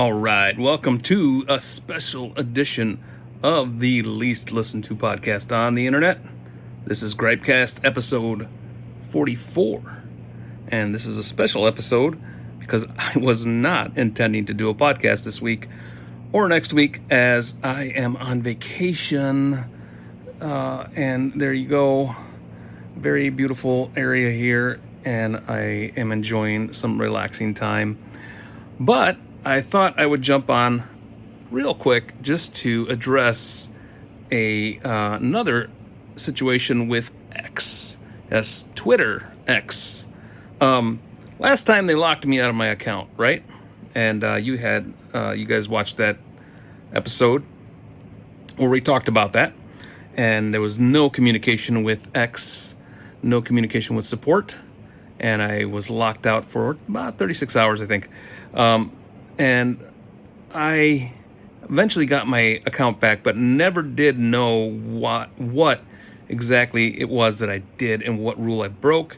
All right, welcome to a special edition of the least listened to podcast on the internet. This is GripeCast episode 44, and this is a special episode because I was not intending to do a podcast this week or next week as I am on vacation, and there you go, very beautiful area here, and I am enjoying some relaxing time, but I thought I would jump on real quick just to address another situation with X. Yes, Twitter X. Last time they locked me out of my account, right? And you guys watched that episode where we talked about that, and there was no communication with X, no communication with support, and I was locked out for about 36 hours, I think. And I eventually got my account back, but never did know what exactly it was that I did and what rule I broke.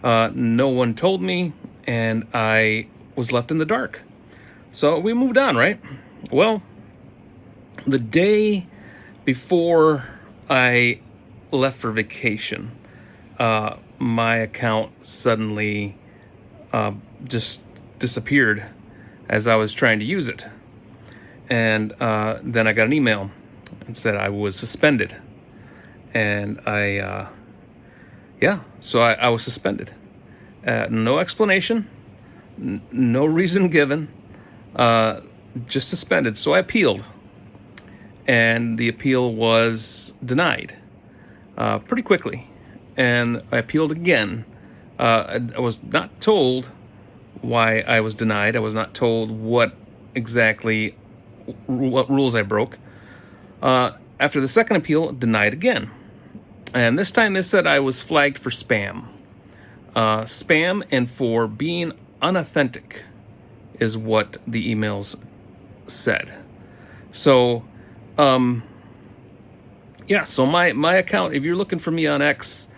No one told me, and I was left in the dark. So we moved on, right? Well, the day before I left for vacation, my account suddenly just disappeared as I was trying to use it. And then I got an email and said I was suspended. And I was suspended. No explanation, no reason given, just suspended. So I appealed. And the appeal was denied pretty quickly. And I appealed again. I was not told why I was denied. I was not told what rules I broke. After the second appeal, denied again. And this time they said I was flagged for spam. Spam and for being unauthentic is what the emails said. So, so my account, if you're looking for me on X,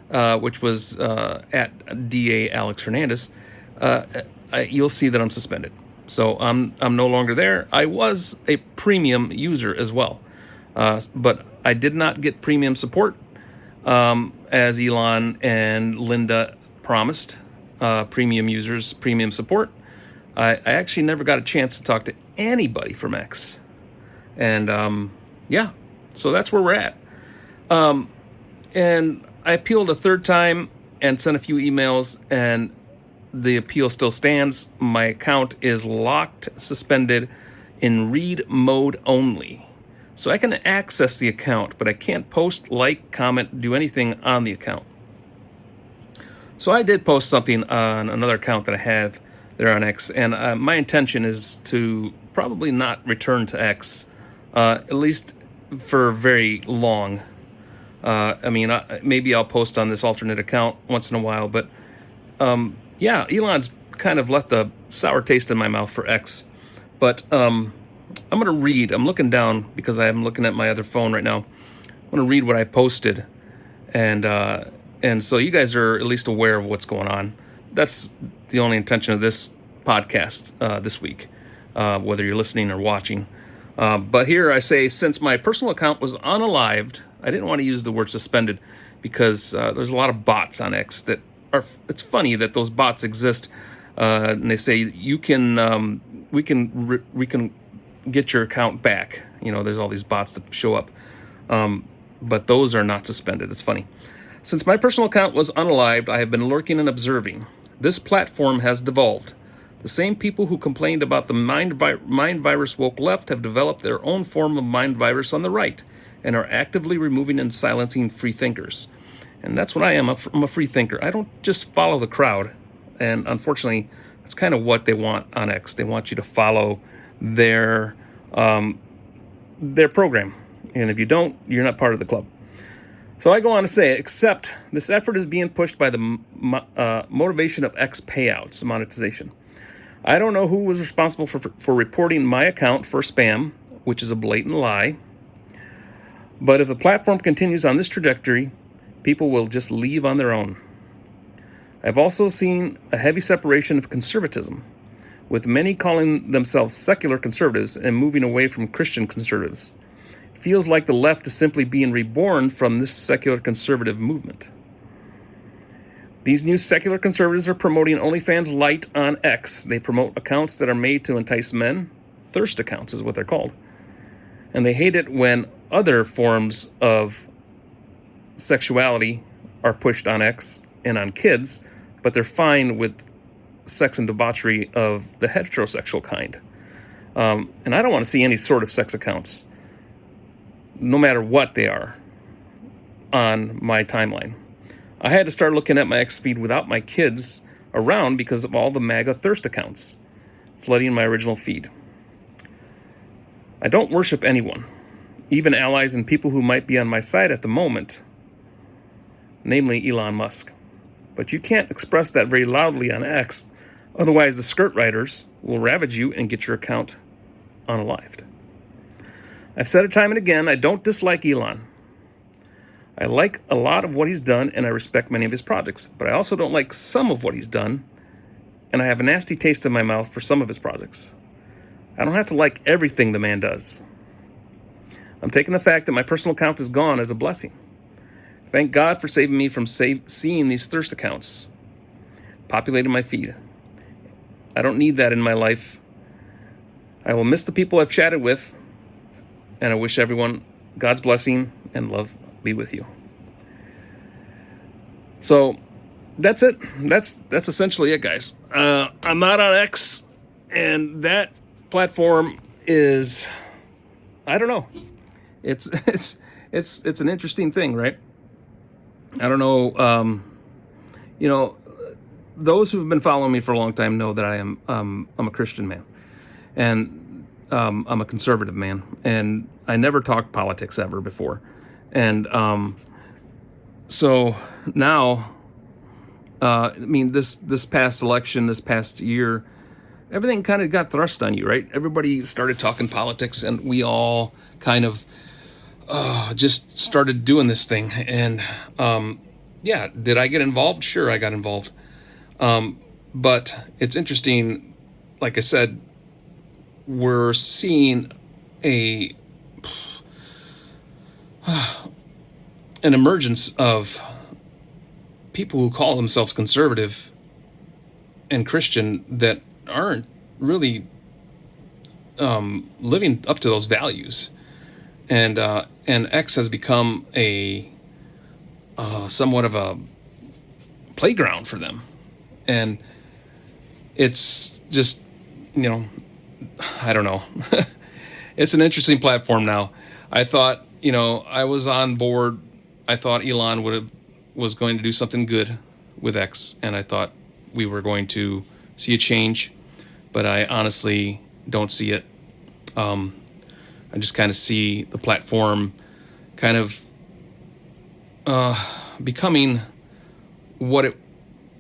which was at DA Alex Hernandez, you'll see that I'm suspended. So I'm no longer there. I was a premium user as well, but I did not get premium support as Elon and Linda promised. Premium users, premium support. I actually never got a chance to talk to anybody from X, and so that's where we're at. And I appealed a third time and sent a few emails, and the appeal still stands. My account is locked, suspended, in read mode only. So I can access the account, but I can't post, like, comment, do anything on the account. So I did post something on another account that I have there on X, and my intention is to probably not return to X, at least for very long. Maybe I'll post on this alternate account once in a while, but Elon's kind of left a sour taste in my mouth for X. But I'm going to read. I'm looking down because I'm looking at my other phone right now. I'm going to read what I posted. And so you guys are at least aware of what's going on. That's the only intention of this podcast this week, whether you're listening or watching. But here I say, since my personal account was unalived, I didn't want to use the word suspended because there's a lot of bots on X that it's funny that those bots exist, and they say we can get your account back. There's all these bots that show up, but those are not suspended. It's funny. Since my personal account was unalived, I have been lurking and observing. This platform has devolved. The same people who complained about the mind virus woke left have developed their own form of mind virus on the right and are actively removing and silencing free thinkers. And that's what I am. I'm a free thinker. I don't just follow the crowd. And unfortunately, that's kind of what they want on X. They want you to follow their program. And if you don't, you're not part of the club. So I go on to say, except this effort is being pushed by the motivation of X payouts, monetization. I don't know who was responsible for reporting my account for spam, which is a blatant lie. But if the platform continues on this trajectory, people will just leave on their own. I've also seen a heavy separation of conservatism. with many calling themselves secular conservatives and moving away from Christian conservatives. It feels like the left is simply being reborn from this secular conservative movement. These new secular conservatives are promoting OnlyFans Lite on X. They promote accounts that are made to entice men. Thirst accounts is what they're called. And they hate it when other forms of sexuality are pushed on X and on kids, but they're fine with sex and debauchery of the heterosexual kind. And I don't want to see any sort of sex accounts, no matter what they are, on my timeline. I had to start looking at my X feed without my kids around because of all the MAGA thirst accounts flooding my original feed. I don't worship anyone, even allies and people who might be on my side at the moment, namely Elon Musk. But you can't express that very loudly on X, otherwise the skirt writers will ravage you and get your account unalived. I've said it time and again, I don't dislike Elon. I like a lot of what he's done, and I respect many of his projects, but I also don't like some of what he's done, and I have a nasty taste in my mouth for some of his projects. I don't have to like everything the man does. I'm taking the fact that my personal account is gone as a blessing. Thank God for saving me from seeing these thirst accounts populating my feed. I don't need that in my life. I will miss the people I've chatted with, and I wish everyone God's blessing and love be with you. So that's it. That's essentially it, guys. I'm not on X, and that platform is, I don't know. It's an interesting thing, right? I don't know. Those who've been following me for a long time know that I'm a Christian man, and I'm a conservative man, and I never talked politics ever before. And so now, this past election, this past year, everything kind of got thrust on you, right? Everybody started talking politics, and we all kind of just started doing this thing. And did I get involved? Sure, I got involved. But it's interesting, like I said, we're seeing an emergence of people who call themselves conservative and Christian that aren't really living up to those values, and X has become a somewhat of a playground for them, and it's just, I don't know. It's an interesting platform now. I thought, I was on board. I thought Elon was going to do something good with X, and I thought we were going to see a change, but I honestly don't see it. I just kind of see the platform kind of becoming what it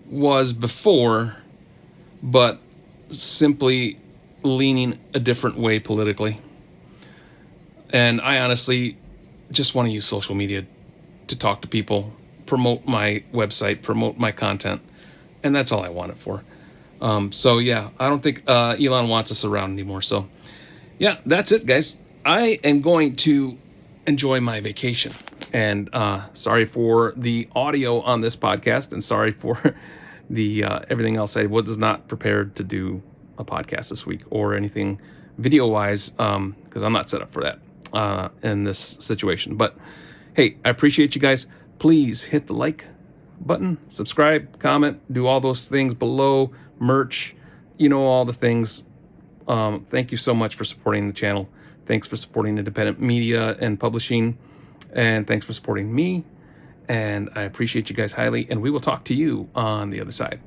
was before, but simply leaning a different way politically. And I honestly just want to use social media to talk to people, promote my website, promote my content, and that's all I want it for. So yeah, I don't think Elon wants us around anymore. So yeah, that's it, guys. I am going to enjoy my vacation, and sorry for the audio on this podcast, and sorry for the everything else. I was not prepared to do a podcast this week or anything video-wise, because I'm not set up for that in this situation. But hey, I appreciate you guys. Please hit the like button, subscribe, comment, do all those things below, merch, all the things. Thank you so much for supporting the channel. Thanks for supporting independent media and publishing, and thanks for supporting me. And I appreciate you guys highly, and we will talk to you on the other side.